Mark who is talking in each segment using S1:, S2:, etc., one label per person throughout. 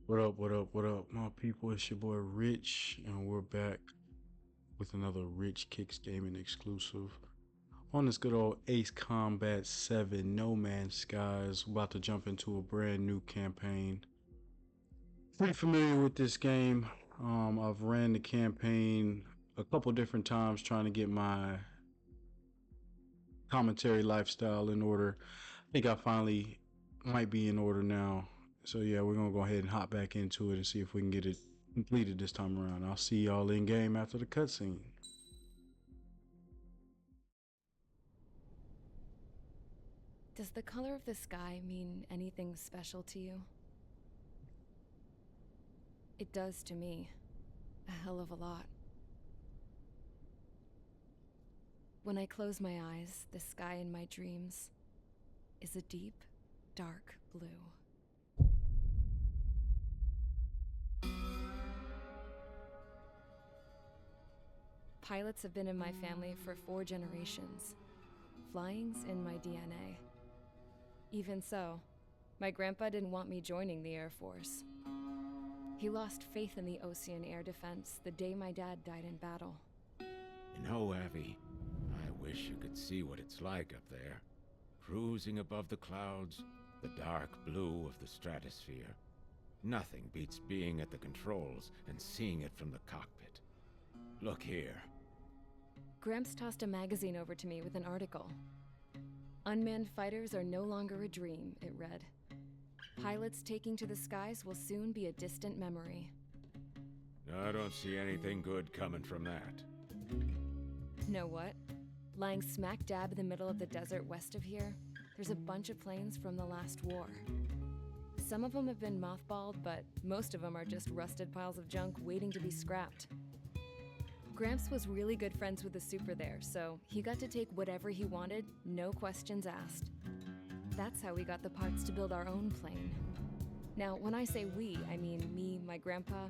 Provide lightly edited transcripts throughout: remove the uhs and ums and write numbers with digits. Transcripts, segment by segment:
S1: What up, what up, what up, my people? It's your boy Rich, and we're back with another Rich Kicks Gaming exclusive on this good old Ace Combat 7 No Man's Skies. We're about to jump into a brand new campaign. Pretty familiar with this game. I've ran the campaign a couple different times trying to get my commentary lifestyle in order. I think I finally might be in order now. So yeah, we're gonna go ahead and hop back into it and see if we can get it completed this time around. I'll see y'all in game after the cutscene.
S2: Does the color of the sky mean anything special to you? It does to me. A hell of a lot. When I close my eyes, the sky in my dreams is a deep, dark blue. Pilots have been in my family for 4 generations. Flying's in my DNA. Even so, my grandpa didn't want me joining the Air Force. He lost faith in the Ocean Air Defense the day my dad died in battle.
S3: You know, Abby, I wish you could see what it's like up there. Cruising above the clouds, the dark blue of the stratosphere. Nothing beats being at the controls and seeing it from the cockpit. Look here.
S2: Gramps tossed a magazine over to me with an article. Unmanned fighters are no longer a dream, it read. Pilots taking to the skies will soon be a distant memory.
S3: I don't see anything good coming from that.
S2: Know what? Lying smack dab in the middle of the desert west of here, there's a bunch of planes from the last war. Some of them have been mothballed, but most of them are just rusted piles of junk waiting to be scrapped. Gramps was really good friends with the super there, so he got to take whatever he wanted, no questions asked. That's how we got the parts to build our own plane. Now, when I say we, I mean me, my grandpa,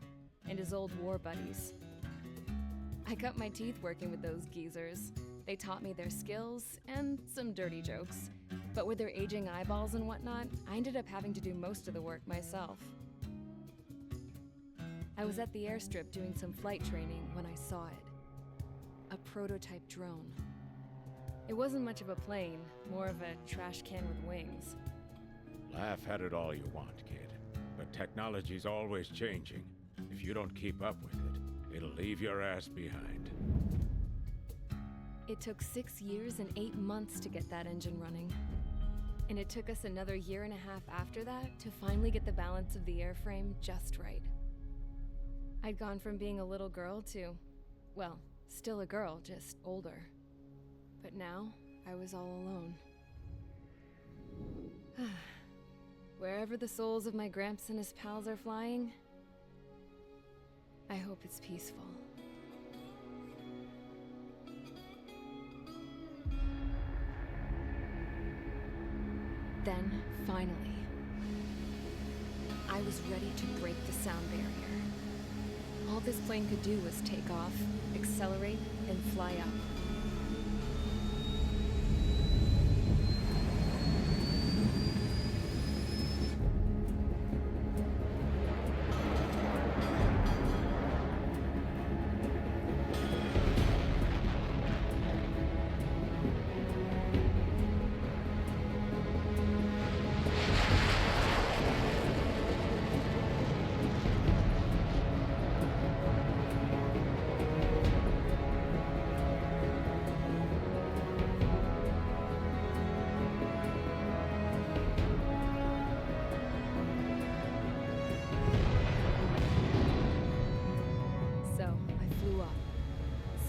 S2: and his old war buddies. I cut my teeth working with those geezers. They taught me their skills and some dirty jokes. But with their aging eyeballs and whatnot, I ended up having to do most of the work myself. I was at the airstrip doing some flight training when I saw it. A prototype drone. It wasn't much of a plane, more of a trash can with wings.
S3: Laugh at it all you want, kid. But technology's always changing. If you don't keep up with it, it'll leave your ass behind.
S2: It took 6 years and 8 months to get that engine running. And it took us another 1.5 years after that to finally get the balance of the airframe just right. I'd gone from being a little girl to, well, still a girl, just older. But now, I was all alone. Wherever the souls of my Gramps and his pals are flying, I hope it's peaceful. Then, finally, I was ready to break the sound barrier. All this plane could do was take off, accelerate, and fly up.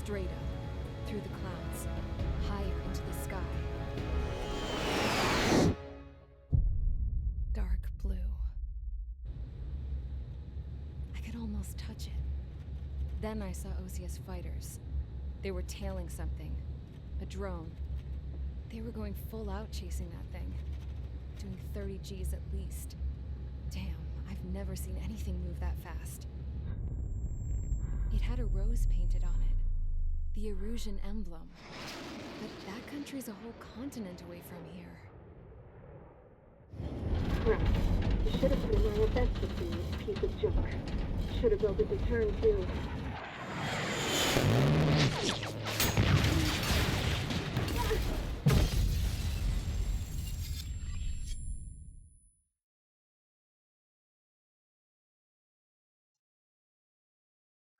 S2: Straight up, through the clouds, higher into the sky. Dark blue. I could almost touch it. Then I saw Ozia's fighters. They were tailing something. A drone. They were going full out chasing that thing. Doing 30 Gs at least. Damn, I've never seen anything move that fast. It had a rose painted on it. The Erusian emblem. But that country's a whole continent away from here.
S4: You should have put in my event system, you piece of junk. Should have built a deterrent too.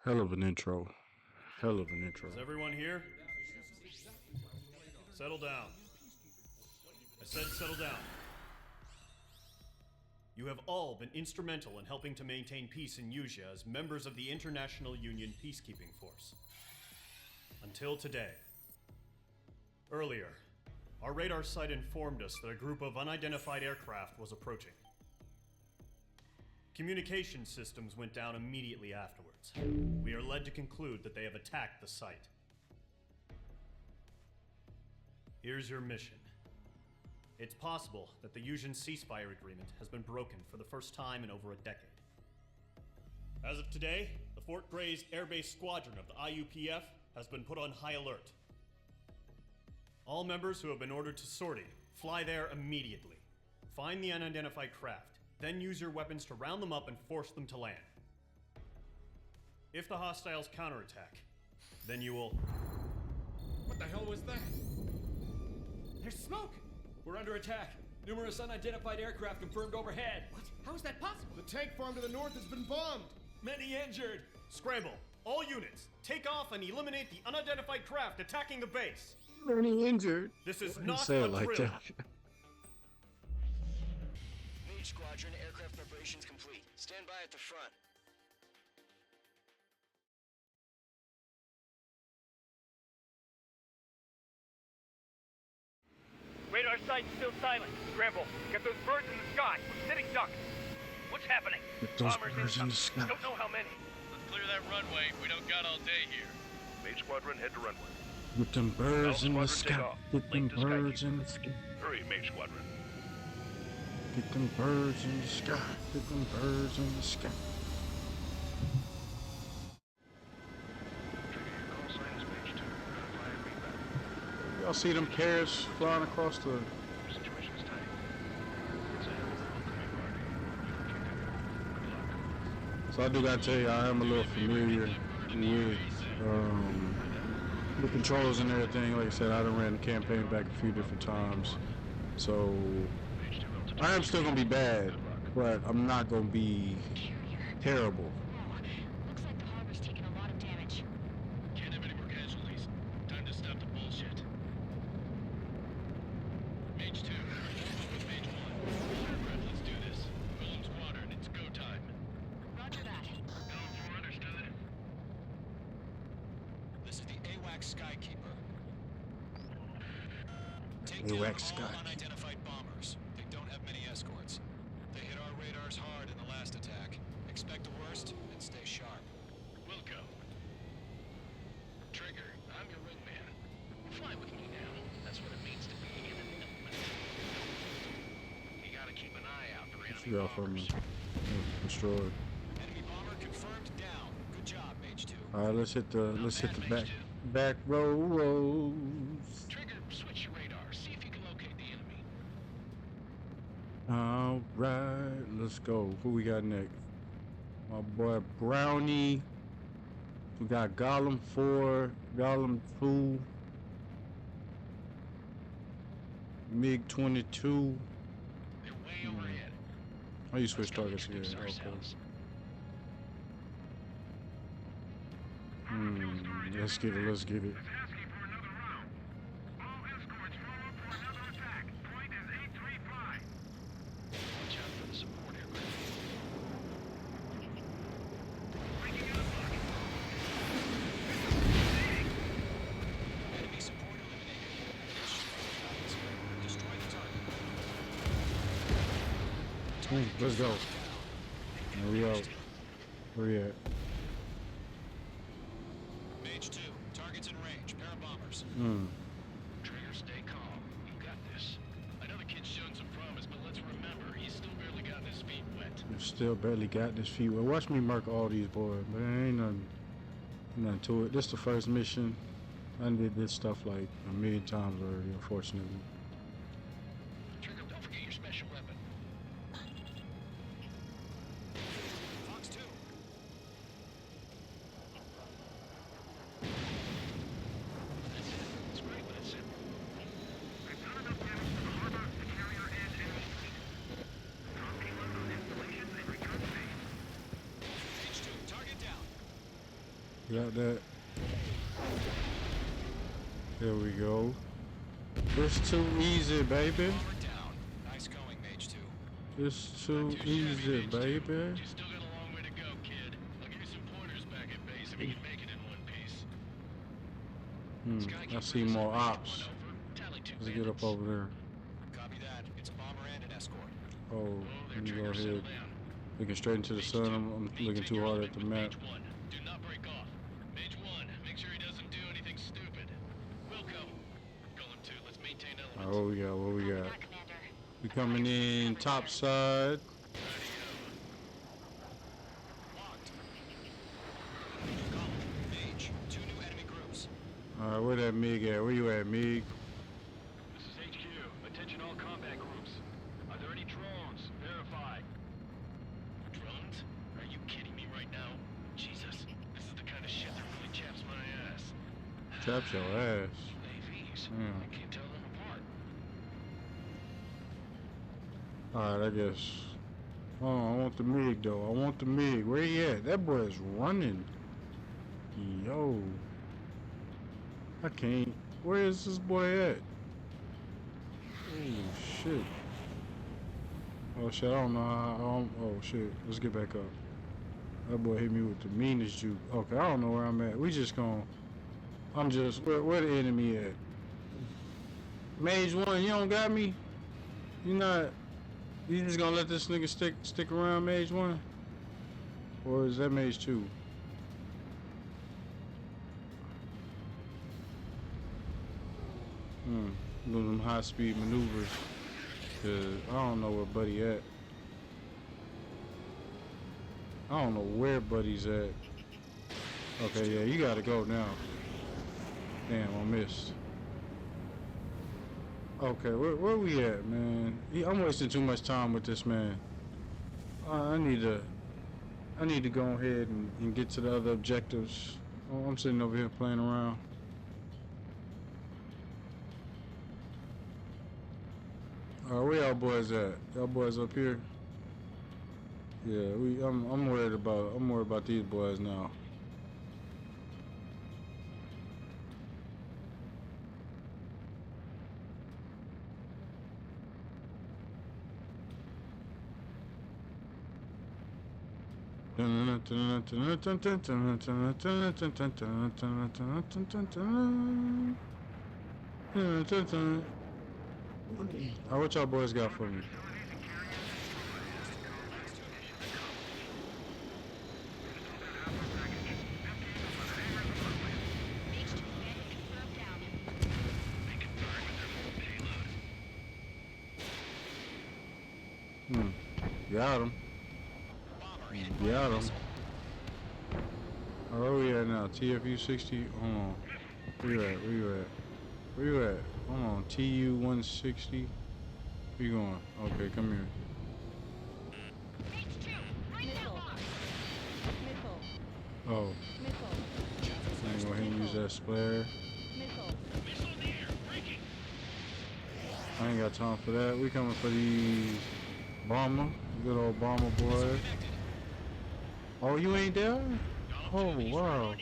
S1: Hell of an intro. Hell of an intro.
S5: Is everyone here? Settle down. I said settle down. You have all been instrumental in helping to maintain peace in Yuzia as members of the International Union Peacekeeping Force. Until today. Earlier, our radar site informed us that a group of unidentified aircraft was approaching. Communication systems went down immediately afterwards. We are led to conclude that they have attacked the site. Here's your mission. It's possible that the Yuuzhan ceasefire agreement has been broken for the first time in over a decade. As of today, the Fort Grays Air Base Squadron of the IUPF has been put on high alert. All members who have been ordered to sortie, fly there immediately. Find the unidentified craft, then use your weapons to round them up and force them to land. If the hostiles counterattack, then you will...
S6: What the hell was that?
S7: There's smoke! We're under attack. Numerous unidentified aircraft confirmed overhead.
S6: What? How is that possible?
S8: The tank farm to the north has been bombed!
S7: Many injured.
S5: Scramble! All units, take off and eliminate the unidentified craft attacking the base!
S1: Many injured.
S5: This is
S1: Why
S5: not
S1: say
S5: a
S1: it like
S5: drill.
S1: that?
S9: Mage Squadron, aircraft preparations complete. Stand by at the front.
S10: Radar site's still silent. Scramble. Get those birds in the sky. We're sitting ducks. What's happening?
S1: Get those
S10: Bombers
S1: birds in the sky.
S10: Don't know how many.
S11: Let's clear that runway. We don't got all day here.
S12: Mage Squadron, head to runway.
S1: Get them birds in the sky.
S12: Squadron,
S1: Get them
S12: Link to
S1: birds
S12: Skykeeper.
S1: in the sky.
S12: Hurry, Mage Squadron.
S1: Get them birds in the sky. Get them birds in the sky.
S12: Trigger your call signs, Mage 2. Fly and rebound.
S1: Y'all see them carrots flying across the...
S12: Situation is tight. It's a hell of an oncoming party. You can kick it. Good luck.
S1: So I do gotta tell you, I am a little familiar with the controls and everything. Like I said, I done ran the campaign back a few different times. So
S12: Mage 2 ultimate.
S1: I am still gonna be bad, but I'm not gonna be terrible.
S4: Looks like the harbor's taken a lot of damage.
S11: Can't have any more casualties. Time to stop the bullshit. Mage 2, warm up with Mage 1. Aircraft, let's do this. Golem Squadron, it's go time.
S4: Roger that.
S11: Going for understood.
S9: This is the AWACS Skykeeper. Take
S1: AWACS
S9: down all
S1: Skykeeper.
S9: unidentified bombers. They don't have many escorts. They hit our radars hard in the last attack. Expect the worst and stay sharp.
S11: Wilco. Trigger, I'm your wingman. Fly with me now. That's what it means to be in an element. You gotta keep an eye out for enemy
S1: Yeah, from
S11: bombers.
S1: destroyed.
S9: Enemy bomber confirmed down. Good job, Mage 2.
S1: All right, let's hit the back rows.
S11: Trigger, switch your radar. See if you can locate the enemy.
S1: All right, let's go. Who we got next? My boy Brownie. We got Gollum 4, Gollum 2, MiG 22.
S11: They're way overhead.
S1: Oh, you switch targets again.
S11: Introduce
S1: Okay.
S11: ourselves.
S1: Let's get it. Let's get it.
S12: Asking for another round. All escorts form up for another attack. Point is 835.
S11: Watch out for the support aircraft.
S9: Enemy support eliminated. Destroy the target.
S1: Let's go. There we go. Where we at?
S9: Mage 2, targets in range. Pair of bombers.
S11: Trigger, stay calm. You got this. I know the kid's shown some promise, but let's remember, he's still barely gotten his feet wet.
S1: Still barely got this feet. Well, watch me murk all these boys, but there ain't nothing to it. This the first mission. I did this stuff like a million times already, unfortunately.
S11: Trigger, don't forget your special weapon.
S1: Got that. There we go. It's too easy, baby.
S9: Nice going, Mage 2.
S1: It's too easy, baby.
S12: You still got a long way to go, kid. I'll give you some pointers back at base if you can make it in one piece.
S1: I see more ops. Let's get up over there.
S9: Copy that. It's a bomber and an escort.
S1: Oh, let me go ahead. Looking straight into the sun. I'm looking too hard at the map.
S12: Do not break off. Mage 1, make sure he doesn't do anything stupid. Wilco, Golem 2, let's maintain elements.
S1: Alright, what we got? What we got? We coming in top side.
S9: Mage, 2 new enemy groups.
S1: Alright, where that MiG at? Where you at, MiG?
S12: This is HQ. Attention all combat groups. Are there any drones? Verify. Drones? Are you kidding me right now? Jesus, this is the kind of shit that really chaps my ass.
S1: Chaps your ass.
S12: AVs.
S1: Yeah.
S12: I can't tell them apart.
S1: Alright, I guess. Oh, I want the MiG though. I want the MiG. Where he at? That boy is running. Yo. I can't. Where is this boy at? Oh shit. Oh shit, I don't know how. Oh shit. Let's get back up. That boy hit me with the meanest juke. Okay, I don't know where I'm at. We just gonna. I'm just. Where the enemy at? Mage 1, you don't got me? You not. You just gonna let this nigga stick around, Mage 1? Or is that Mage 2? Doing them high speed maneuvers. Cause I don't know where Buddy at. I don't know where Buddy's at. Okay, yeah, you gotta go now. Damn, I missed. Okay, where we at, man? I'm wasting too much time with this man. I need to go ahead and get to the other objectives. Oh, I'm sitting over here playing around. Alright, where y'all boys at? Y'all boys up here? Yeah, I'm worried about these boys now. What y'all boys got for me? Got him. Got him. Oh, where we at now? TFU 60? Hold on. Where you at? Where you at? Where you at? Hold on. TU 160? Where you going? Okay, come here. Oh. I'm gonna go ahead and use that splatter. I ain't got time for that. We coming for the bomber. Good old bomber boy. Oh, you ain't there? Oh, wow.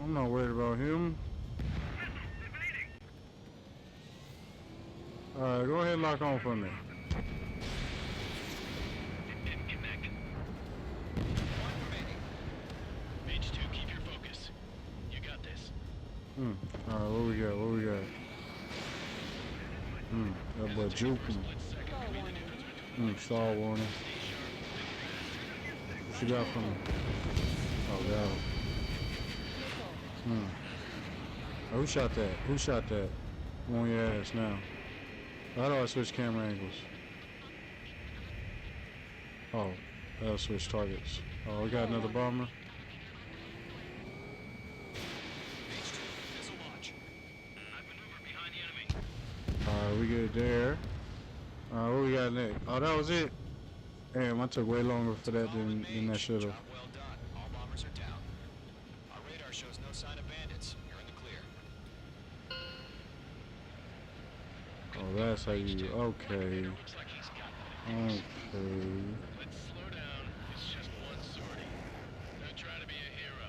S1: I'm not worried about him. Alright, go ahead and lock on for me.
S12: Mage 2, keep your focus. You got this.
S1: Alright, what we got? What we got? That boy juking. Star warning. What you got for me? Oh, got him. Oh, who shot that? Who shot that? I'm on your ass now. How do I switch camera angles? Oh, I'll switch targets. Oh, we got another bomber. Alright, we good there. Alright, what we got next? Oh, that was it. Damn, I took way longer for that than I should have.
S9: Well done. All bombers are down. Our radar shows no sign of bandits. You're in the clear.
S1: Oh, that's how you. Okay. Okay.
S12: Let's slow down. It's just one sortie. Don't try to be a hero.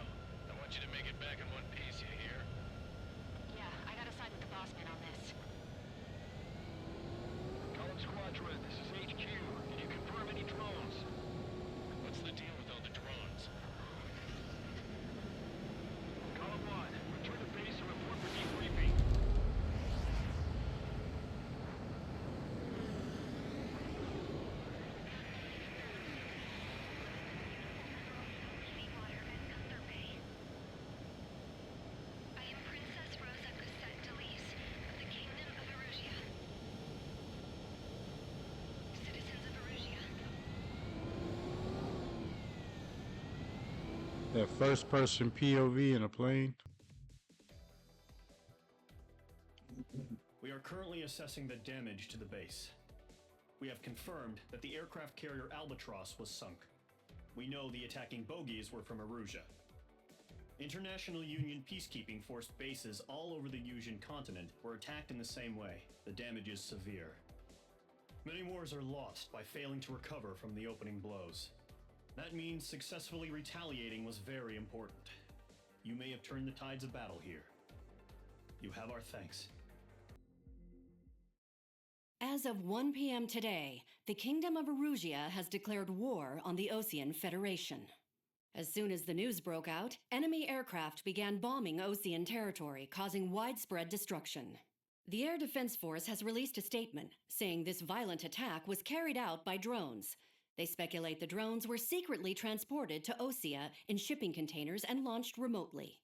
S1: That first person POV in a plane.
S5: We are currently assessing the damage to the base. We have confirmed that the aircraft carrier Albatross was sunk. We know the attacking bogies were from Erusia. International Union peacekeeping force bases all over the Yusian continent were attacked in the same way. The damage is severe. Many wars are lost by failing to recover from the opening blows. That means successfully retaliating was very important. You may have turned the tides of battle here. You have our thanks.
S13: As of 1 p.m. today, the Kingdom of Erusia has declared war on the Osean Federation. As soon as the news broke out, enemy aircraft began bombing Osean territory, causing widespread destruction. The Air Defense Force has released a statement saying this violent attack was carried out by drones. They speculate the drones were secretly transported to Osea in shipping containers and launched remotely.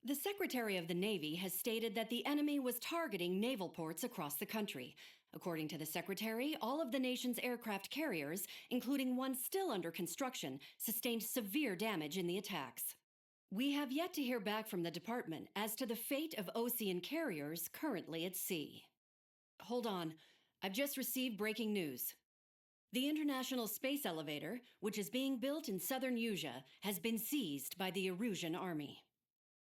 S13: The Secretary of the Navy has stated that the enemy was targeting naval ports across the country. According to the Secretary, all of the nation's aircraft carriers, including one still under construction, sustained severe damage in the attacks. We have yet to hear back from the department as to the fate of Osean carriers currently at sea. Hold on, I've just received breaking news. The International Space Elevator, which is being built in southern Yusia, has been seized by the Erusian army.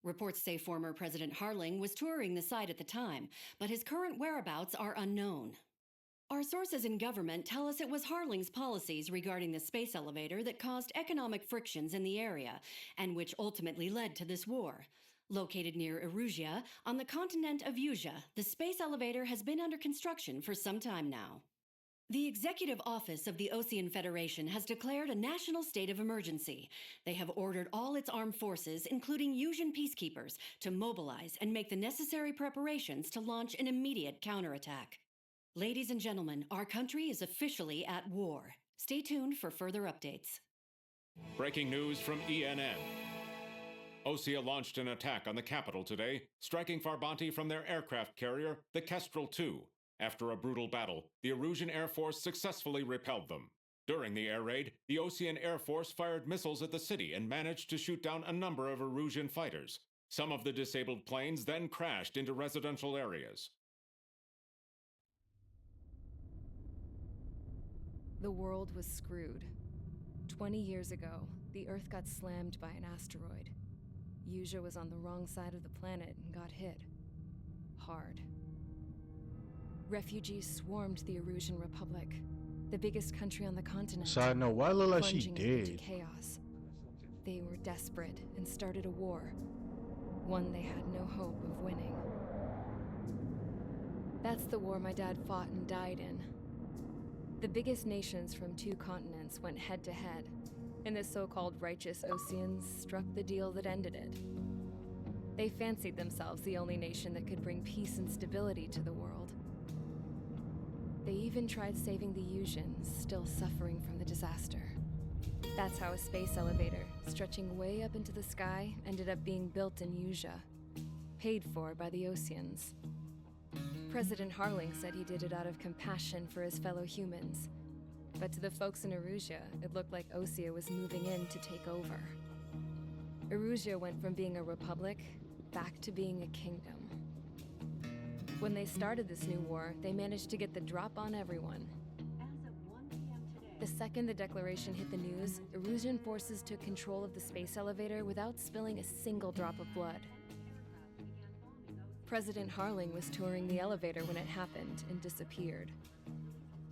S13: Reports say former President Harling was touring the site at the time, but his current whereabouts are unknown. Our sources in government tell us it was Harling's policies regarding the space elevator that caused economic frictions in the area, and which ultimately led to this war. Located near Erusia, on the continent of Yusia, the space elevator has been under construction for some time now. The Executive Office of the Osean Federation has declared a national state of emergency. They have ordered all its armed forces, including Yusian peacekeepers, to mobilize and make the necessary preparations to launch an immediate counterattack. Ladies and gentlemen, our country is officially at war. Stay tuned for further updates.
S3: Breaking news from ENN. Osea launched an attack on the capital today, striking Farbanti from their aircraft carrier, the Kestrel II. After a brutal battle, the Erusian Air Force successfully repelled them. During the air raid, the Osean Air Force fired missiles at the city and managed to shoot down a number of Erusian fighters. Some of the disabled planes then crashed into residential areas.
S2: The world was screwed. 20 years ago, the Earth got slammed by an asteroid. Yusia was on the wrong side of the planet and got hit. Hard. Refugees swarmed the Erusian Republic, the biggest country on the continent.
S1: Side note, why look like she
S2: plunging it into
S1: dead?
S2: chaos. They were desperate and started a war, one they had no hope of winning. That's the war my dad fought and died in. The biggest nations from 2 continents went head to head, and the so-called righteous Oseans struck the deal that ended it. They fancied themselves the only nation that could bring peace and stability to the world. They even tried saving the Yusians, still suffering from the disaster. That's how a space elevator, stretching way up into the sky, ended up being built in Yusia, paid for by the Oseans. President Harling said he did it out of compassion for his fellow humans, but to the folks in Erusia, it looked like Osea was moving in to take over. Erusia went from being a republic back to being a kingdom. When they started this new war, they managed to get the drop on everyone. The second the declaration hit the news, Erusian forces took control of the space elevator without spilling a single drop of blood. President Harling was touring the elevator when it happened and disappeared.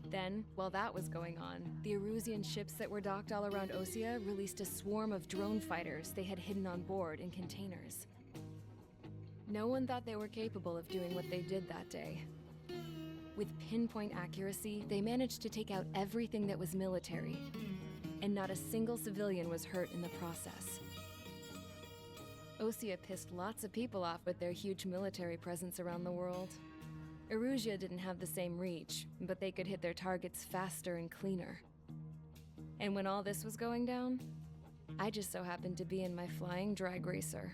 S2: Then, while that was going on, the Erusian ships that were docked all around Osea released a swarm of drone fighters they had hidden on board in containers. No one thought they were capable of doing what they did that day. With pinpoint accuracy, they managed to take out everything that was military, and not a single civilian was hurt in the process. Osea pissed lots of people off with their huge military presence around the world. Erusia didn't have the same reach, but they could hit their targets faster and cleaner. And when all this was going down, I just so happened to be in my flying drag racer.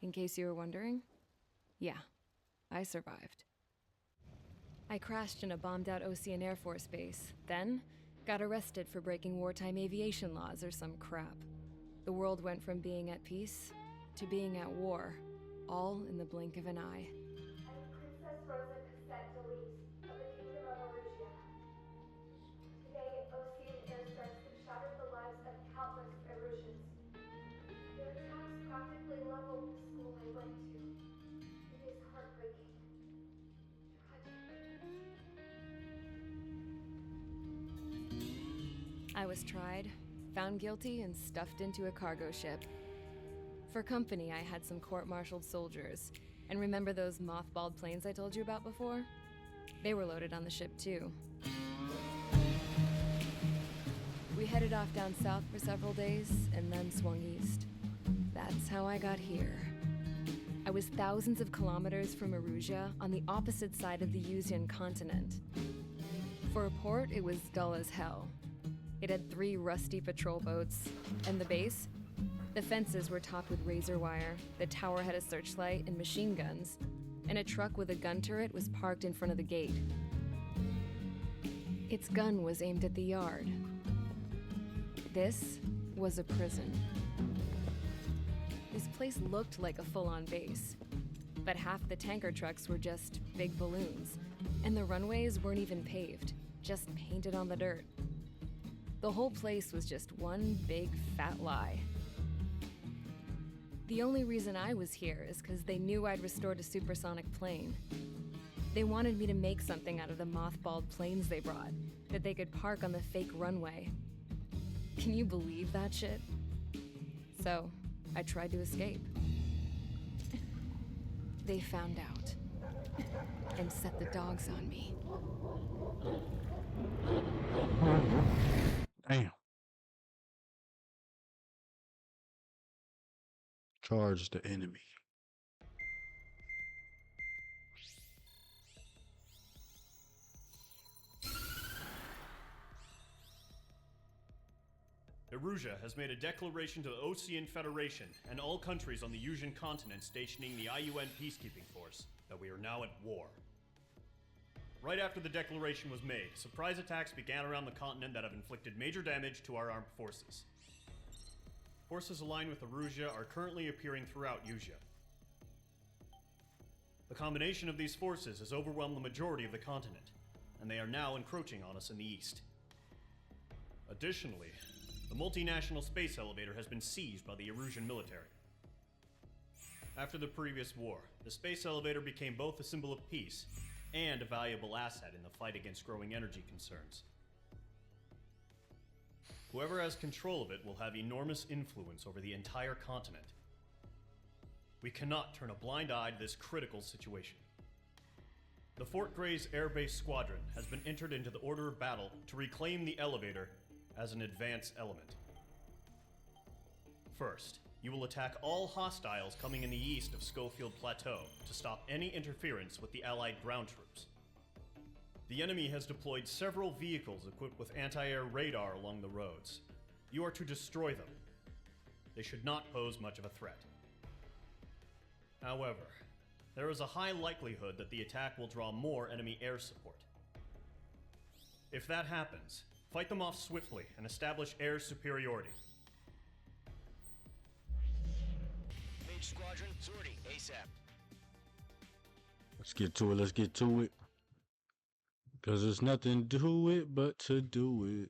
S2: in case you were wondering. Yeah, I survived. I crashed in a bombed-out Ocean Air Force base, then got arrested for breaking wartime aviation laws or some crap. The world went from being at peace to being at war, all in the blink of an eye.
S14: I'm Princess Rosa Cassette Delise of the Kingdom of Erusia. Today, Ocean airstrikes have shattered the lives of countless Erusians. Their attacks practically leveled the school I went to. It is heartbreaking.
S2: I was tried, found guilty, and stuffed into a cargo ship. For company, I had some court-martialed soldiers. And remember those mothballed planes I told you about before? They were loaded on the ship too. We headed off down south for several days, and then swung east. That's how I got here. I was thousands of kilometers from Erusia, on the opposite side of the Yuzian continent. For a port, it was dull as hell. It had 3 rusty patrol boats, and the base? The fences were topped with razor wire, the tower had a searchlight and machine guns, and a truck with a gun turret was parked in front of the gate. Its gun was aimed at the yard. This was a prison. This place looked like a full-on base, but half the tanker trucks were just big balloons, and the runways weren't even paved, just painted on the dirt. The whole place was just one big fat lie. The only reason I was here is because they knew I'd restored a supersonic plane. They wanted me to make something out of the mothballed planes they brought, that they could park on the fake runway. Can you believe that shit? So, I tried to escape. They found out, and set the dogs on me.
S1: Damn. Charge the enemy.
S5: Erusia has made a declaration to the Ocean Federation and all countries on the Yuzian continent stationing the IUN peacekeeping force that we are now at war. Right after the declaration was made, surprise attacks began around the continent that have inflicted major damage to our armed forces. Forces aligned with Erusia are currently appearing throughout Yusia. The combination of these forces has overwhelmed the majority of the continent, and they are now encroaching on us in the east. Additionally, the multinational space elevator has been seized by the Erusian military. After the previous war, the space elevator became both a symbol of peace and a valuable asset in the fight against growing energy concerns. Whoever has control of it will have enormous influence over the entire continent. We cannot turn a blind eye to this critical situation. The Fort Grays Air Base Squadron has been entered into the order of battle to reclaim the elevator as an advance element. First, you will attack all hostiles coming in the east of Schofield Plateau to stop any interference with the Allied ground troops. The enemy has deployed several vehicles equipped with anti-air radar along the roads. You are to destroy them. They should not pose much of a threat. However, there is a high likelihood that the attack will draw more enemy air support. If that happens, fight them off swiftly and establish air superiority.
S11: Mage Squadron, sortie, ASAP.
S1: Let's get to it. Cause there's nothing to it but to do it.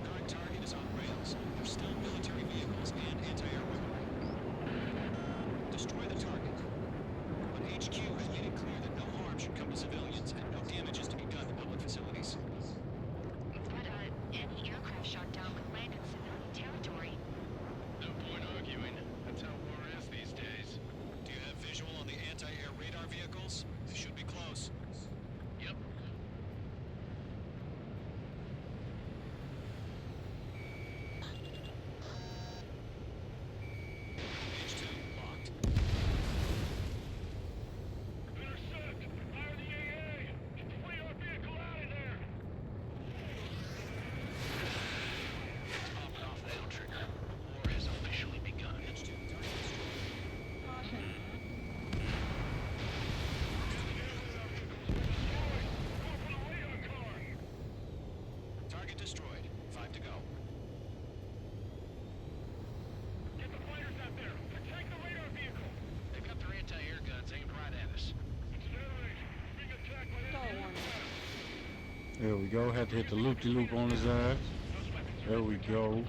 S9: Current target is on rails. There's still military vehicles and anti-air weaponry. Destroy the target. But HQ has made it clear that no harm should come to civilians and no damage is to be done to public facilities.
S15: But any aircraft shot down could land in civilian territory.
S12: No point arguing. That's how war is these days.
S9: Do you have visual on the anti-air radar vehicles? They should be close.
S1: There we go. Had to hit the loop-de-loop on his ass. There we go.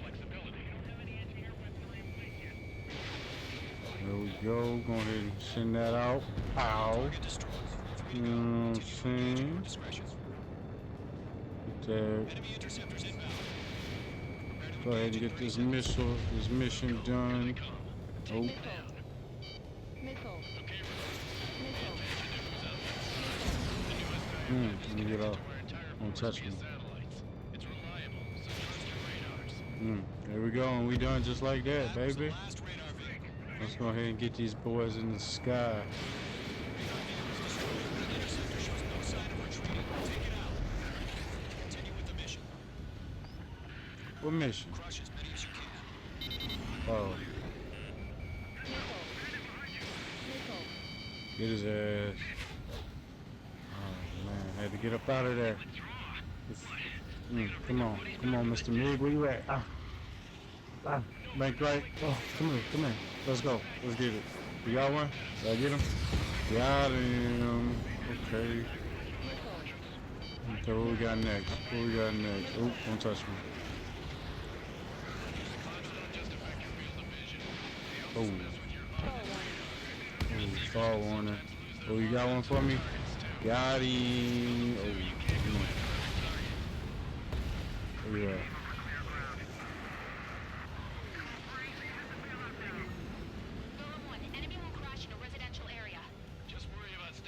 S1: There we go. Go ahead and send that out. Ow. You know what I'm saying? There. Go ahead and get this mission done. Oh. Let me get off. Don't touch me. There we go, and we done just like that, baby. Let's go ahead and get these boys in the sky. What mission? Oh. Get his ass. Oh man, had to get up out of there. Come on, Mr. Mig, where you at? Bank right. Oh, come here. Let's go. Let's get it. You got one? Did I get him? Got him. Okay. Okay, what we got next? Oh, don't touch me. Oh. Fall warning. Oh, you got one for me? Got him. Oh, come on. Oh, yeah.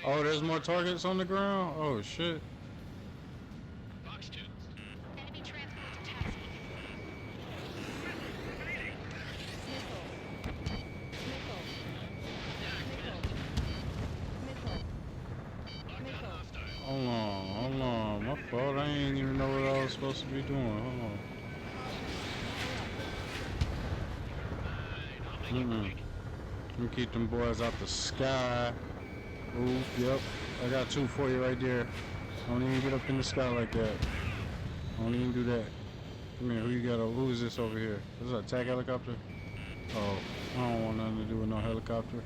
S1: Oh, there's more targets on the ground? Oh, shit. Hold on. My fault. I ain't even know what I was supposed to be doing. Hold on. Let me keep them boys out the sky. Ooh, yep. I got two for you right there. Don't even get up in the sky like that. Don't even do that. Come here. Who is this over here? Is this an attack helicopter? Oh, I don't want nothing to do with no helicopter.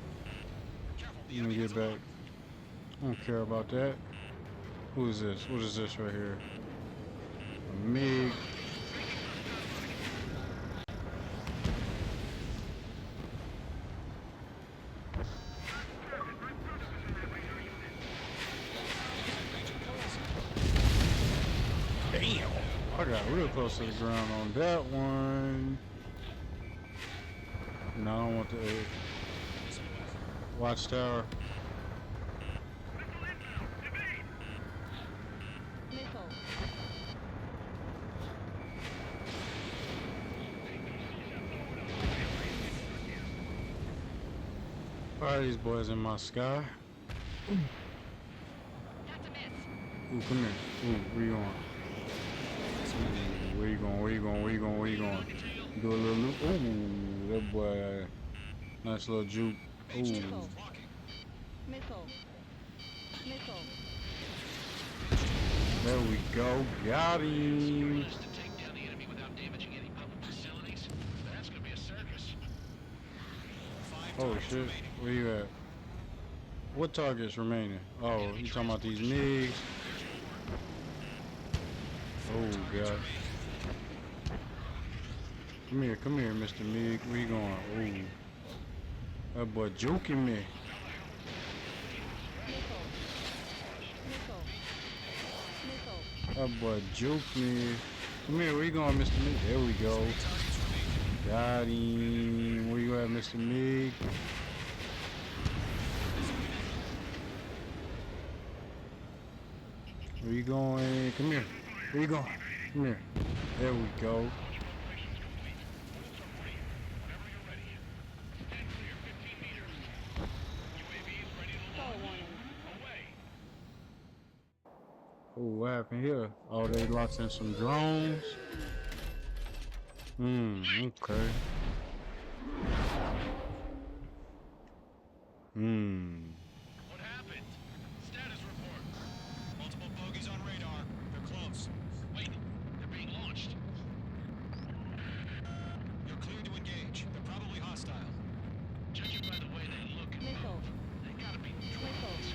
S1: Let me get back. I don't care about that. Who is this? What is this right here? A MiG. Damn! I got real close to the ground on that one. No, I don't want the watchtower. All these boys in my sky. Ooh, come here. Ooh, where you going? Where you going? Do a little loop. Ooh, that boy. Nice little juke. Ooh. There we go. Got him. Oh shit, where you at? What targets remaining? Oh, you talking about these MiGs? Oh god. Come here, Mr. MiG. Where you going? Oh. That boy joking me. That boy joked me. Come here, where you going, Mr. MiG? There we go. Got him. Where you at, Mr. MiG? Where you going? Come here. Where you going? Come here. There we go. Oh, what happened here? Oh, they locked in some drones. Okay.
S9: What happened? Status report. Multiple bogies on radar. They're close. Wait, they're being launched. You're clear to engage. They're probably hostile.
S11: Judging by the way they look, they gotta be drones.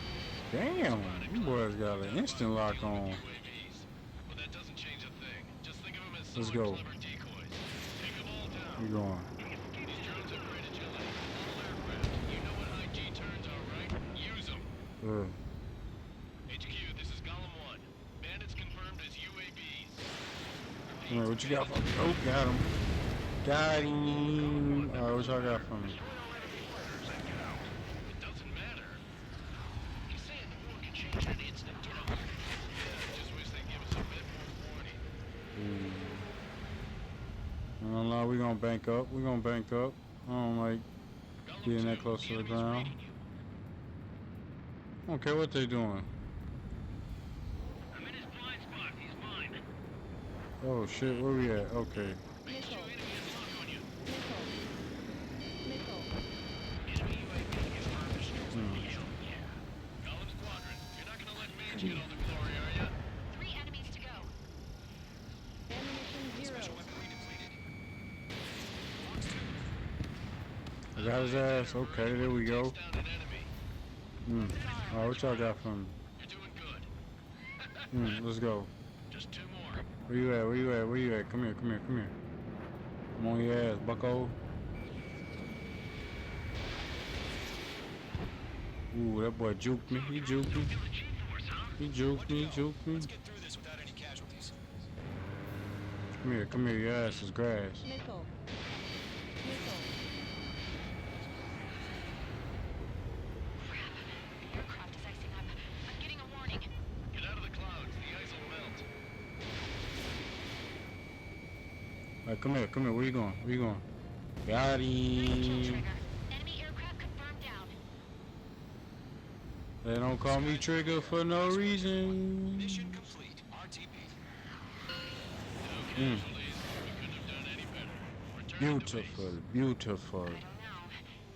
S1: Damn, you boys got an instant lock on.
S12: That doesn't change a thing. Just think of them as
S1: Let's
S12: somewhat
S1: go.
S12: clever decoys. Take them all down.
S1: We going.
S12: These drones have great agility. All aircraft. You know what high G turns are, right? Use them. HQ, this is Golem 1. Bandits confirmed as UAVs.
S1: Alright, what you got for me? Oh, got him. Got him. Alright, what y'all got for me?
S12: It doesn't matter. He's saying the war can change in an instant, you know? Yeah, just wish they'd give us a bit more warning.
S1: I'm gonna lie, we gonna bank up. We gonna bank up. I don't like being that close to the ground. I don't care what they doing.
S12: I'm in his blind spot. He's mine.
S1: Oh shit, where we at? Okay.
S12: Make sure enemy is locked on you.
S15: Missile.
S12: Enemy UAV confirmed as hell yeah. Golem Squadron, you're not gonna let Mage get all the glory, are ya?
S15: 3 enemies to go.
S2: Ammunition 0.
S9: Special weaponry depleted.
S1: I got his ass. Okay, there we go.
S12: Down an enemy.
S1: Alright, what y'all got for me?
S12: You're doing good.
S1: Let's go.
S12: Just 2 more.
S1: Where you at? Where you at? Where you at? Come here, come here, come here. I'm on your ass, bucko. Ooh, that boy juked me. He juked me. He juked me. He juked me.
S9: Let's get through this without any casualties.
S1: Come here, come here. Your ass is grass.
S2: Missile.
S15: The aircraft is icing up. I'm getting a warning.
S12: Get out of the clouds. The ice will melt.
S1: Alright, come here, come here. Where you going? Where you going? Got
S15: Kill
S1: him.
S15: trigger. Enemy aircraft confirmed down.
S1: They don't call me Trigger for no reason.
S9: Mission complete. RTB.
S12: No casualties. We couldn't have done any better. Return to base.
S1: Beautiful, beautiful.
S15: I don't know.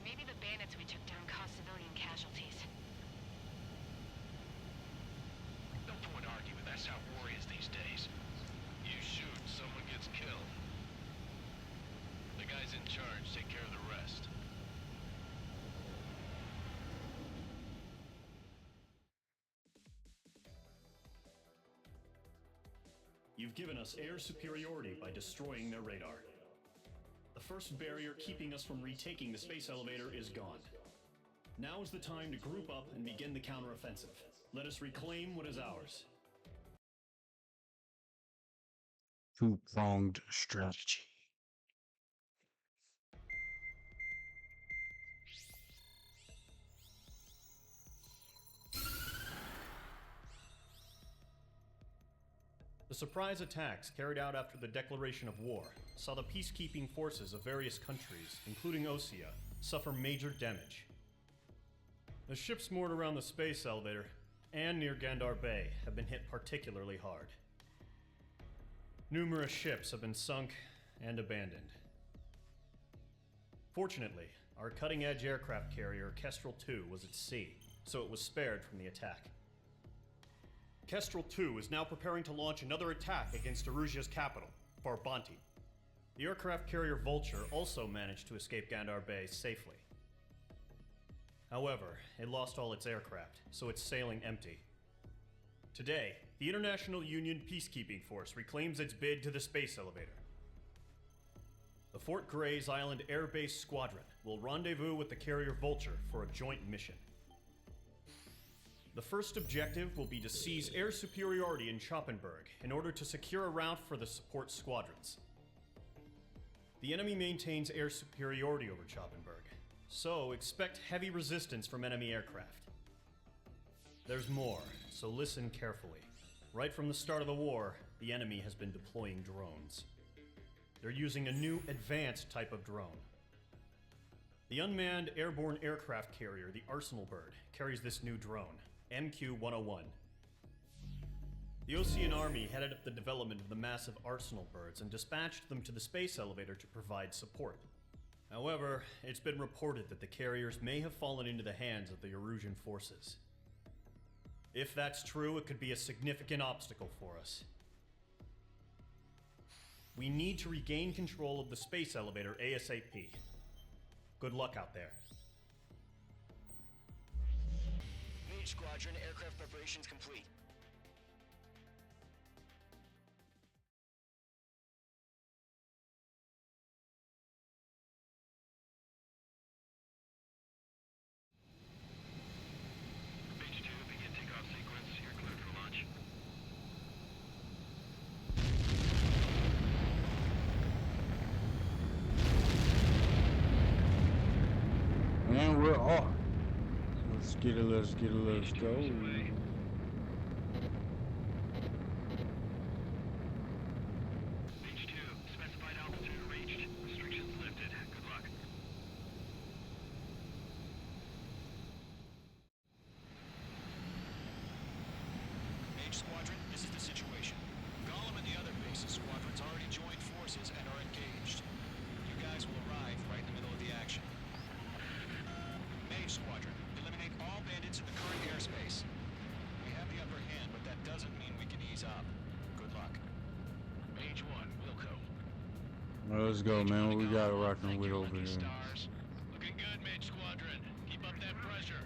S15: Maybe the bandits we took down caused civilian casualties.
S12: No point arguing. That's how war is these days. You shoot, someone gets killed. The guys in charge take care of the rest.
S5: You've given us air superiority by destroying their radar. The first barrier keeping us from retaking the space elevator is gone. Now is the time to group up and begin the counteroffensive. Let us reclaim what is ours.
S1: Two-pronged strategy.
S5: The surprise attacks carried out after the declaration of war saw the peacekeeping forces of various countries, including Osea, suffer major damage. The ships moored around the space elevator and near Gandar Bay have been hit particularly hard. Numerous ships have been sunk and abandoned. Fortunately, our cutting-edge aircraft carrier Kestrel II was at sea, so it was spared from the attack. Kestrel II is now preparing to launch another attack against Erusia's capital, Farbanti. The aircraft carrier Vulture also managed to escape Gandar Bay safely. However, it lost all its aircraft, so it's sailing empty. Today, the International Union Peacekeeping Force reclaims its bid to the space elevator. The Fort Grays Island Air Base Squadron will rendezvous with the carrier Vulture for a joint mission. The first objective will be to seize air superiority in Schoppenberg in order to secure a route for the support squadrons. The enemy maintains air superiority over Schoppenberg, so expect heavy resistance from enemy aircraft. There's more, so listen carefully. Right from the start of the war, the enemy has been deploying drones. They're using a new advanced type of drone. The unmanned airborne aircraft carrier, the Arsenal Bird, carries this new drone, MQ-101. The Osean Army headed up the development of the massive Arsenal Birds and dispatched them to the space elevator to provide support. However, it's been reported that the carriers may have fallen into the hands of the Erusian forces. If that's true, it could be a significant obstacle for us. We need to regain control of the space elevator ASAP. Good luck out there.
S9: Mage Squadron, aircraft preparations complete.
S1: get it, let's get it, let's go.
S12: H2, specified altitude reached. Restrictions lifted. Good luck.
S9: Mage Squadron, this is the situation. Gollum and the other bases squadrons already joined forces and are engaged. You guys will arrive right in the middle of the action. Mage Squadron, eliminate all bandits in the current airspace. We have the upper hand, but that doesn't mean we can ease up. Good luck.
S11: Mage 1, Wilco.
S1: Well, let's go, man. What we got rocking with over here?
S11: Stars. Looking good, Mage Squadron. Keep up that pressure.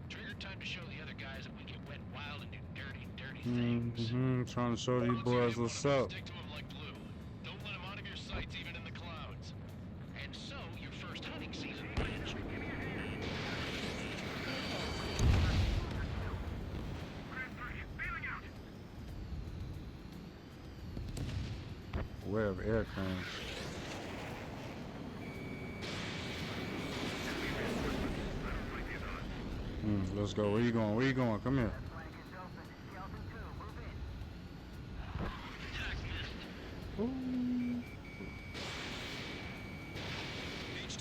S11: Trigger time to show the other guys that we can wet wild and do dirty, dirty things.
S1: Trying to show these boys what's up.
S11: Stick to them like glue. Don't let them out of your sights, even in the clouds. And so, your first hunting season begins.
S1: Aware of airplanes. Let's go. Where you going? Where you going? Come here. Ooh.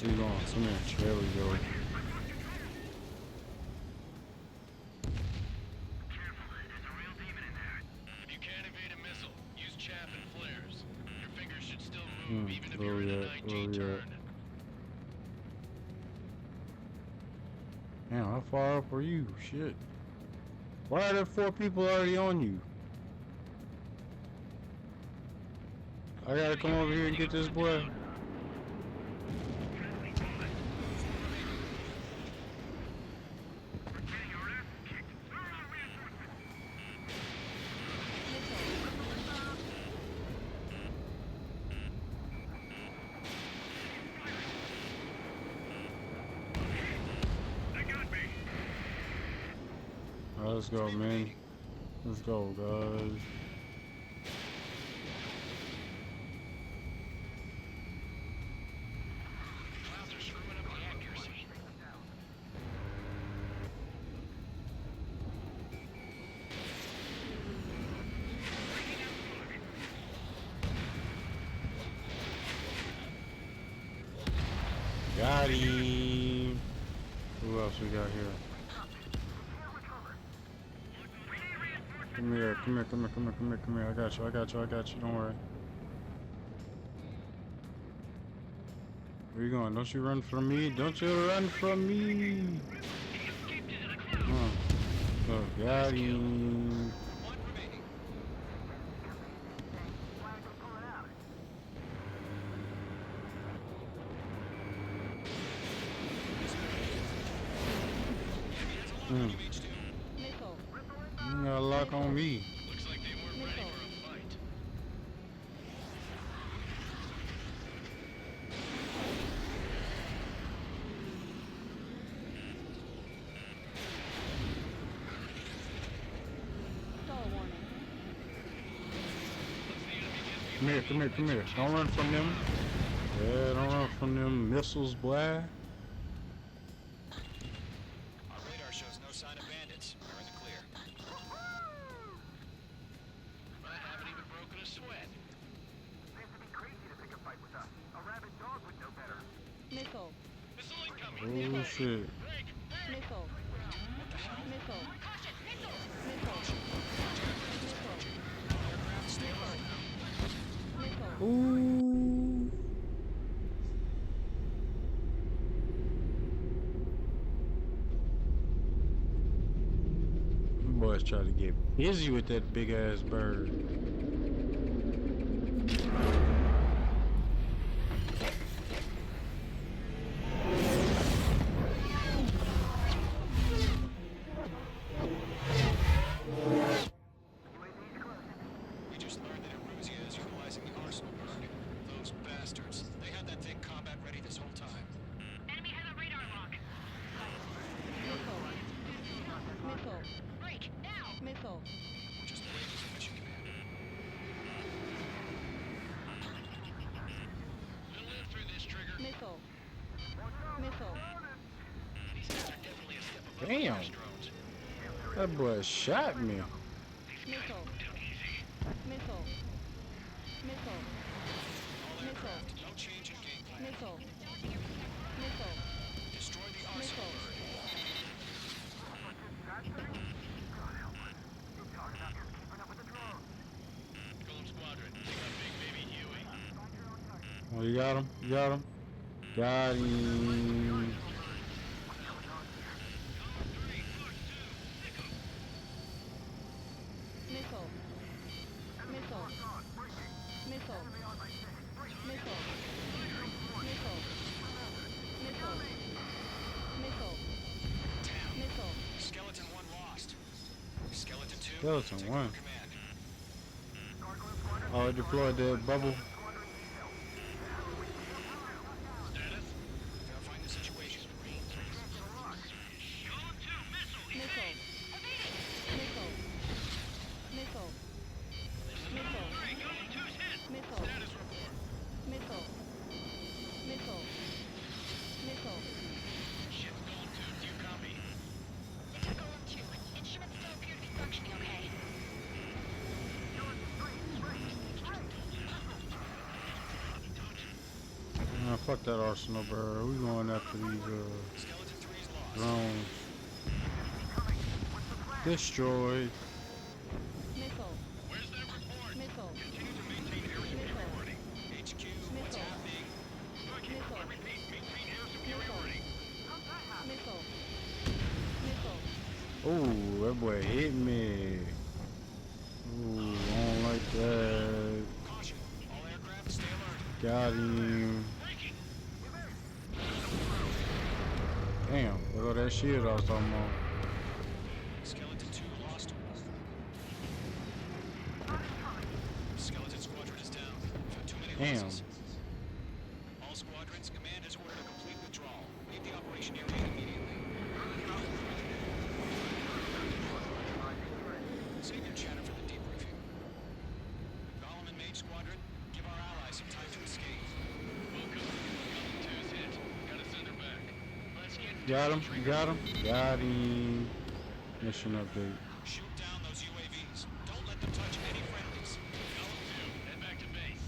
S1: Where you going? Come here. There we go.
S11: If you can't evade a missile, use chaff and flares. Your fingers should still move, even if you're in a 9G turn.
S1: Damn, how far up are you? Shit. Why are there 4 people already on you? I gotta come over here and get this boy. Alright, let's go, man. Let's go, guys.
S11: Clouds are screwing up the accuracy.
S1: Got him. Who else we got here? Come here, come here, come here, come here, come here, come here. I got you, I got you, I got you. Don't worry. Where you going? Don't you run from me. Don't you run from me. Oh, got him. You got a lock on me.
S11: Looks like they weren't ready for a fight.
S1: Come here, come here, come here. Don't run from them. Yeah, don't run from them missiles, boy.
S9: Our radar shows no sign of bandits. We're in the clear.
S11: I haven't even broken a sweat.
S10: Seems to be crazy to pick a fight with us. A rabid dog would know better.
S15: Missile.
S11: Missile incoming.
S1: Oh, shit.
S15: Missile. Missile. Caution! Missile! Missile.
S1: Ooh. Boys try to get busy with that big ass bird.
S9: We just learned that Eruzia is utilizing the arsenal burn. Those bastards. They had that thing combat ready this whole time.
S15: Enemy has a radar lock. Missile. Missile. Break! Now! Missile.
S9: We're just waiting for mission command.
S11: We'll live through this, Trigger.
S15: Missile. Missile.
S11: These guys are definitely a step
S1: Damn. That boy shot me.
S16: Missile. Missile. Missile. Missile.
S9: No change in game plan.
S16: Missile. Missile.
S9: Destroy the arsenal.
S12: Golem Squadron, take out Big Baby Huey.
S1: Oh, you got him? You got him? Got him.
S16: Missile. Missile. Missile. Missile. Missile. Missile. Missile. Missile.
S9: Skeleton 1 lost. Skeleton 2.
S1: Skeleton
S9: take
S1: 1.
S9: over command.
S1: Oh, it deployed that bubble.
S9: Status? Verifying the situation.
S16: Missile. Missile. Missile. Missile. Missile.
S12: Status report.
S16: Missile. Missile. Missile.
S12: Ship Golem 2, do you copy?
S15: This is Golem 2. Instruments still appear to be functioning okay.
S1: Fuck that arsenal, bro. We going after these drones. Destroyed.
S16: Missile.
S12: Where's that report?
S16: Missile.
S12: Continue to maintain air superiority.
S9: HQ, what's
S16: Missile.
S9: happening?
S16: Missile.
S12: I repeat, maintain air superiority.
S16: Missile. Missile.
S1: Oh, that boy hit me. Ooh, I don't like that.
S9: Caution. All aircraft stay alert.
S1: Got him. Damn, look at that shield I was talking about.
S9: Skeleton 2 lost. Skeleton Squadron is down. Too many
S1: Damn.
S9: losses. All squadrons, command has ordered a complete withdrawal. Leave the operation area immediately. Save your chatter for the debriefing. Golem and Mage Squadron, give our allies some time to escape.
S12: Welcome. Golem 2's hit. Gotta send her back. Let's get
S1: Got him, got him, got him. Mission update.
S9: Shoot down those UAVs. Don't let them touch any friendlies.
S12: Golem 2, head back to base.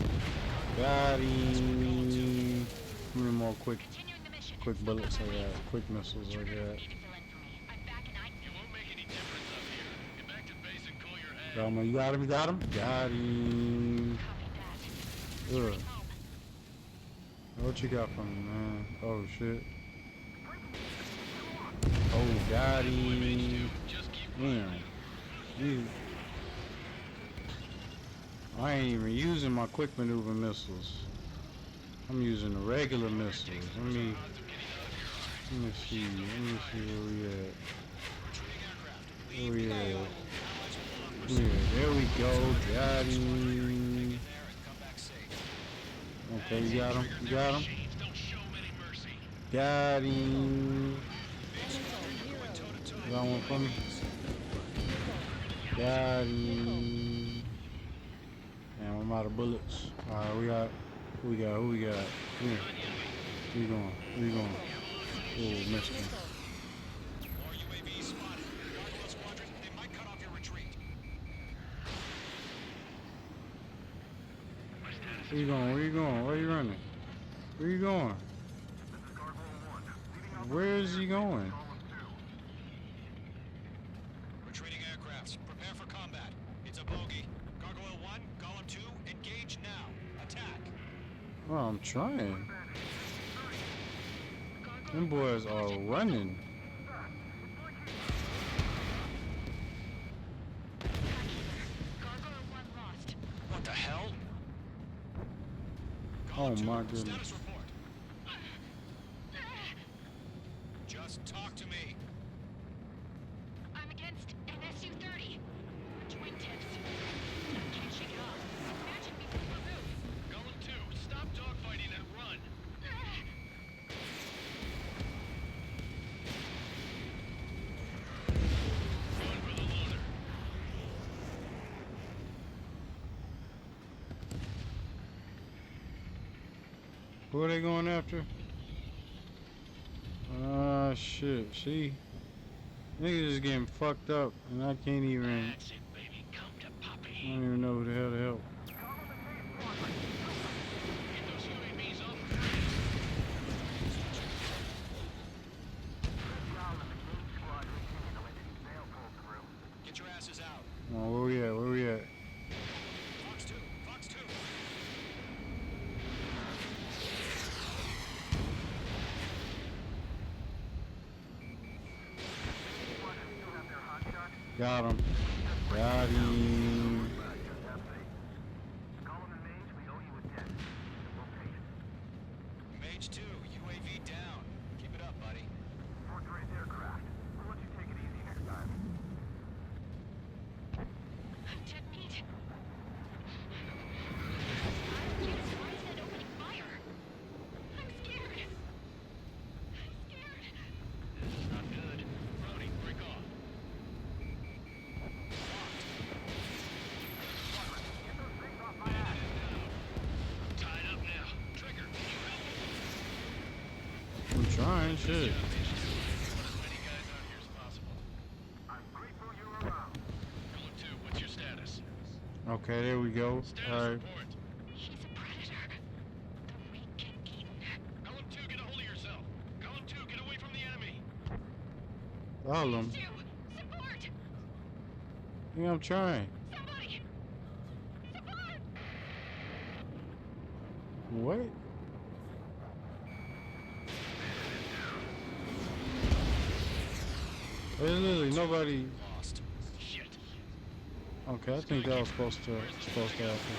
S1: Got him. How many more quick
S15: Continuing the mission.
S1: bullets I got? Quick missiles I got.
S15: Need to fill in for me. I'm back and I...
S12: It won't make any difference up here. Get back to base and call your head.
S1: Got him, you got him, you got him? Got him.
S15: Copy that.
S1: Ugh. What you got for me, man? Oh, shit. Oh, got him.
S12: Just keep
S1: Damn. Dude. I ain't even using my quick maneuver missiles. I'm using the regular missiles. Let me see. Let me see where we at. Where we at? Yeah, there we go. Got him. Okay, you got him. You got him.
S12: Don't show 'em any mercy.
S1: Got him. Got one for me. Got him. Damn, I'm out of bullets. Alright, who we got? Who we got? Here. Where you going? Where you going? Oh, missed him.
S9: More UAVs spotted. Gargoyle Squadron, they might cut off your retreat.
S1: Where you going? Where you going? Where you running? Where you going? Where is he going?
S9: Retreating aircrafts, prepare for combat. It's a bogey. Gargoyle 1, Golem 2, engage now. Attack.
S1: Oh, I'm trying. Them boys are running.
S15: Gargoyle 1 lost.
S9: What the hell?
S1: Oh
S9: Golem 2,
S1: my goodness.
S9: Status report. Just talk to me.
S15: I'm against an SU-30. Twin tips. I can't shake it off. Imagine me from remove.
S12: Golem 2, stop dogfighting and run. Run for the loader.
S1: Who are they going after? Shit. See? Niggas is getting fucked up, and I can't even.
S11: That's it, baby. Come to Poppy.
S1: I don't even know who the hell to help.
S11: Get those UAVs up.
S9: Get your asses out.
S1: Oh, where we at? Where we at?
S9: Fox 2. Fox 2.
S1: Got him. Got him.
S9: Mage 2, UAV down. Keep it up, buddy.
S12: Fort Gray's aircraft. We'll let you take it easy next time.
S15: I'm dead meat. Jesus, why is that opening fire? I'm scared. I'm scared.
S11: This is not good. Brody, break off. I'm tied up now. Trigger, can you help me?
S1: I'm trying, shit.
S11: Put as many guys out here as possible.
S12: I'm grateful you're around.
S11: Golem 2, what's your status?
S1: Okay, there we go.
S11: Status
S1: Alright.
S11: report.
S15: He's a predator. The weak get eaten.
S11: Golem 2, get a hold of yourself. Golem 2, get away from the enemy.
S1: All of them.
S15: Support!
S1: Yeah, I'm trying.
S15: Somebody! Support!
S1: What? There's literally nobody.
S9: Lost.
S11: Shit.
S1: Okay, I think that was supposed to happen.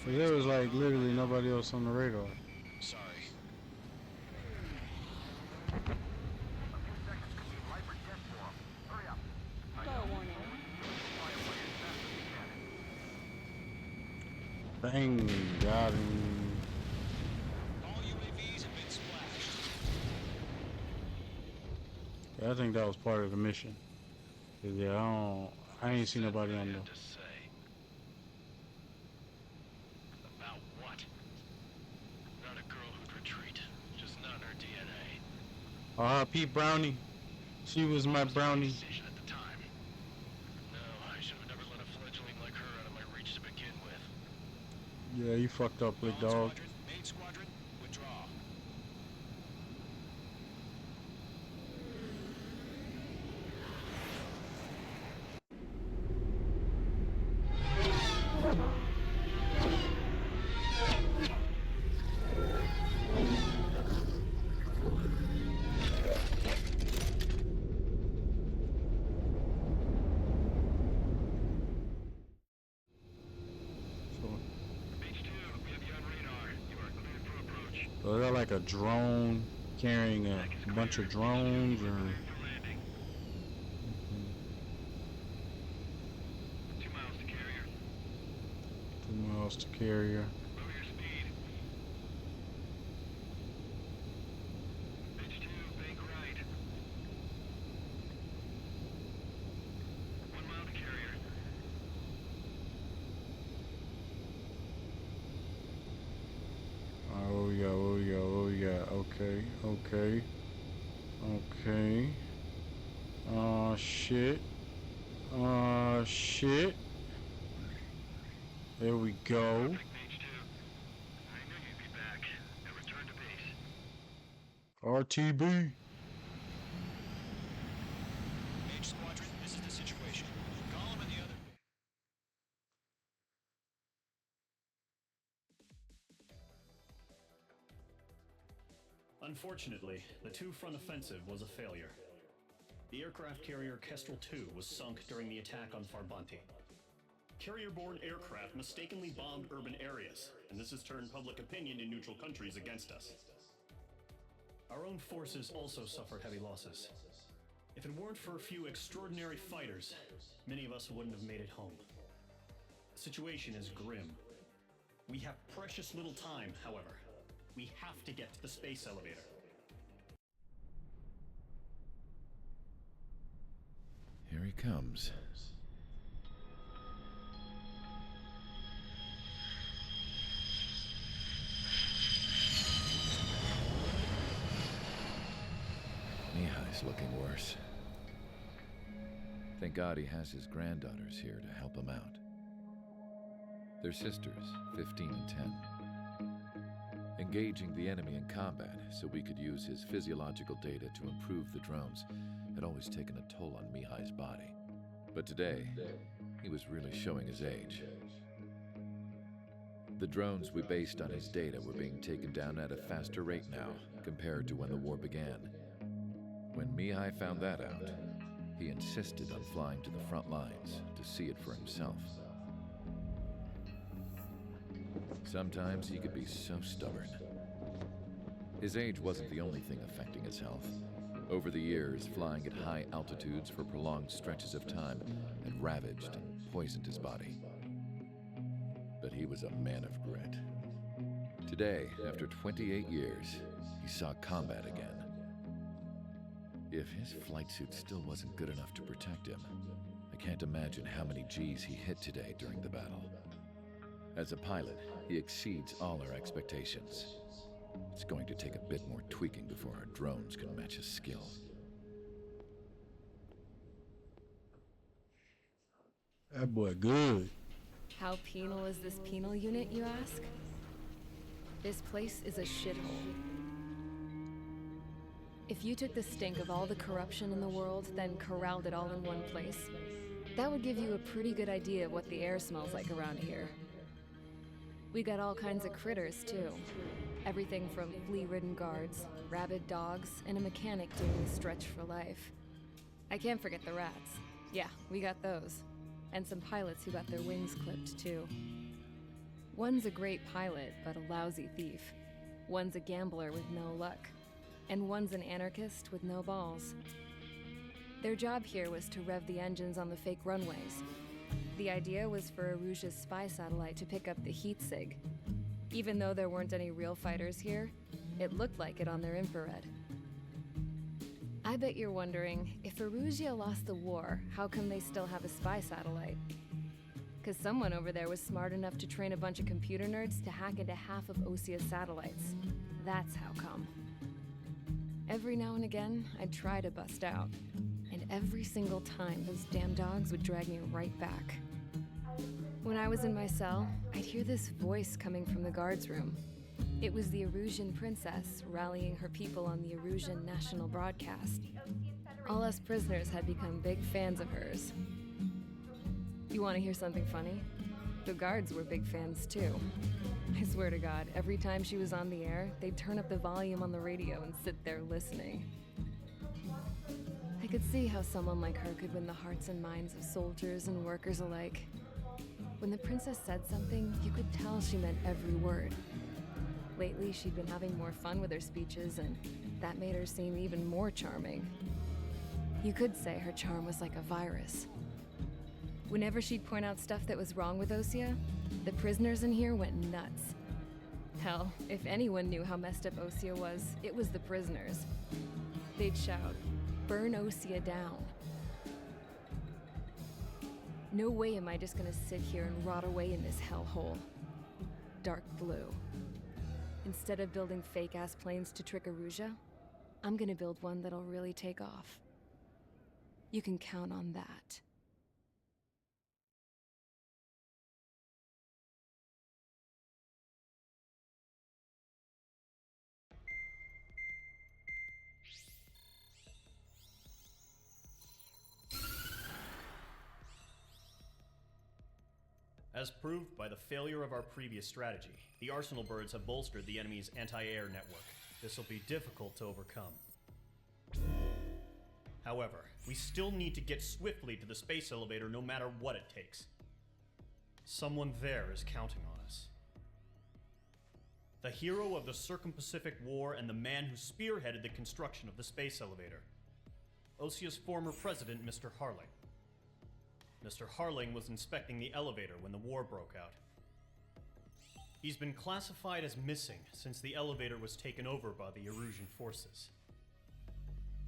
S1: But there was like literally nobody else on the radar.
S9: Sorry.
S16: Go warning.
S1: Dang, got him.
S9: All UAVs have been splashed.
S1: Yeah, I think that was part of the mission. 'Cause, yeah, I ain't seen nobody on
S11: Had
S1: the.
S11: to say. About what? Not a girl who'd retreat. Just not in her DNA.
S1: Ah, Pete Brownie. She was my brownie.
S11: Decision at the time. No, I should have never let a fledgling like her out of my reach to begin with.
S1: Yeah, you fucked up, big
S9: Dawn
S1: dog.
S9: Squadron, Main Squadron, withdraw.
S1: So is that like a drone carrying a bunch of drones or?
S12: 2 miles to carrier.
S1: 2 miles to carrier.
S12: Lower your speed. Pitch 2, bank right. 1 mile to carrier.
S1: Alright, what we got? What we got? What we got? Okay, okay, okay. Shit. Shit. There we go.
S12: Page 2. I knew you'd be back. Now return to base.
S1: RTB.
S9: Mage Squadron, this is the situation. Golem and the other.
S5: Unfortunately, the two-front offensive was a failure. The aircraft carrier Kestrel II was sunk during the attack on Farbanti. Carrier-borne aircraft mistakenly bombed urban areas, and this has turned public opinion in neutral countries against us. Our own forces also suffered heavy losses. If it weren't for a few extraordinary fighters, many of us wouldn't have made it home. The situation is grim. We have precious little time, however. We have to get to the space elevator.
S3: Here he comes. Mihai's looking worse.
S17: Thank God he has his granddaughters here to help him out. They're sisters, 15 and 10. Engaging the enemy in combat so we could use his physiological data to improve the drones had always taken a toll on Mihai's body. But today, he was really showing his age. The drones we based on his data were being taken down at a faster rate now compared to when the war began. When Mihai found that out, he insisted on flying to the front lines to see it for himself. Sometimes he could be so stubborn. His age wasn't the only thing affecting his health. Over the years, flying at high altitudes for prolonged stretches of time had ravaged and poisoned his body. But he was a man of grit. Today, after 28 years, he saw combat again. If his flight suit still wasn't good enough to protect him, I can't imagine how many Gs he hit today during the battle. As a pilot, he exceeds all our expectations. It's going to take a bit more tweaking before our drones can match his skill.
S1: That boy good.
S2: How penal is this penal unit, you ask? This place is a shithole. If you took the stink of all the corruption in the world, then corralled it all in one place, that would give you a pretty good idea of what the air smells like around here. We got all kinds of critters, too. Everything from flea-ridden guards, rabid dogs, and a mechanic doing the stretch for life. I can't forget the rats. Yeah, we got those. And some pilots who got their wings clipped, too. One's a great pilot, but a lousy thief. One's a gambler with no luck. And one's an anarchist with no balls. Their job here was to rev the engines on the fake runways. The idea was for Erusia's spy satellite to pick up the heat sig. Even though there weren't any real fighters here, it looked like it on their infrared. I bet you're wondering, if Erusia lost the war, how come they still have a spy satellite? 'Cause someone over there was smart enough to train a bunch of computer nerds to hack into half of Osia's satellites. That's how come. Every now and again, I'd try to bust out. And every single time, those damn dogs would drag me right back. When I was in my cell, I'd hear this voice coming from the guards room. It was the Erusian princess rallying her people on the Erusian national broadcast. All us prisoners had become big fans of hers. You want to hear something funny? The guards were big fans too. I swear to God, every time she was on the air, they'd turn up the volume on the radio and sit there listening. I could see how someone like her could win the hearts and minds of soldiers and workers alike. When the princess said something, you could tell she meant every word. Lately, she'd been having more fun with her speeches, and that made her seem even more charming. You could say her charm was like a virus. Whenever she'd point out stuff that was wrong with Osia, the prisoners in here went nuts. Hell, if anyone knew how messed up Osia was, it was the prisoners. They'd shout, "Burn Osia down." No way am I just gonna sit here and rot away in this hellhole. Dark blue. Instead of building fake-ass planes to trick Erusia, I'm gonna build one that'll really take off. You can count on that.
S5: As proved by the failure of our previous strategy, the Arsenal birds have bolstered the enemy's anti-air network. This will be difficult to overcome. However, we still need to get swiftly to the space elevator no matter what it takes. Someone there is counting on us. The hero of the Circum-Pacific War and the man who spearheaded the construction of the space elevator. Osia's former president, Mr. Harling. Mr. Harling was inspecting the elevator when the war broke out. He's been classified as missing since the elevator was taken over by the Erusian forces.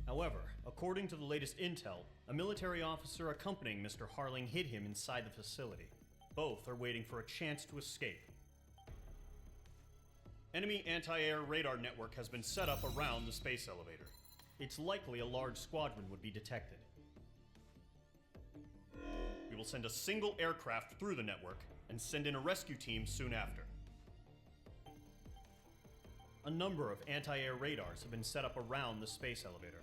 S5: However, according to the latest intel, a military officer accompanying Mr. Harling hid him inside the facility. Both are waiting for a chance to escape. Enemy anti-air radar network has been set up around the space elevator. It's likely a large squadron would be detected. we will send a single aircraft through the network and send in a rescue team soon after. A number of anti-air radars have been set up around the space elevator.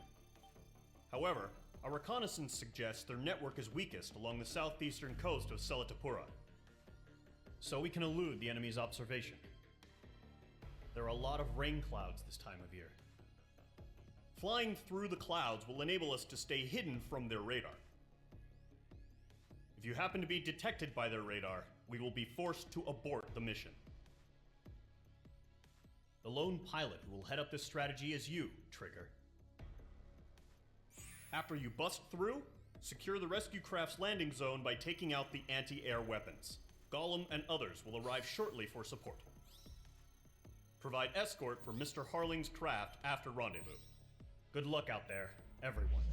S5: However, our reconnaissance suggests their network is weakest along the southeastern coast of Selatapura, so we can elude the enemy's observation. There are a lot of rain clouds this time of year. Flying through the clouds will enable us to stay hidden from their radar. If you happen to be detected by their radar, we will be forced to abort the mission. The lone pilot who will head up this strategy is you, Trigger. After you bust through, secure the rescue craft's landing zone by taking out the anti-air weapons. Gollum and others will arrive shortly for support. Provide escort for Mr. Harling's craft after rendezvous. Good luck out there, everyone.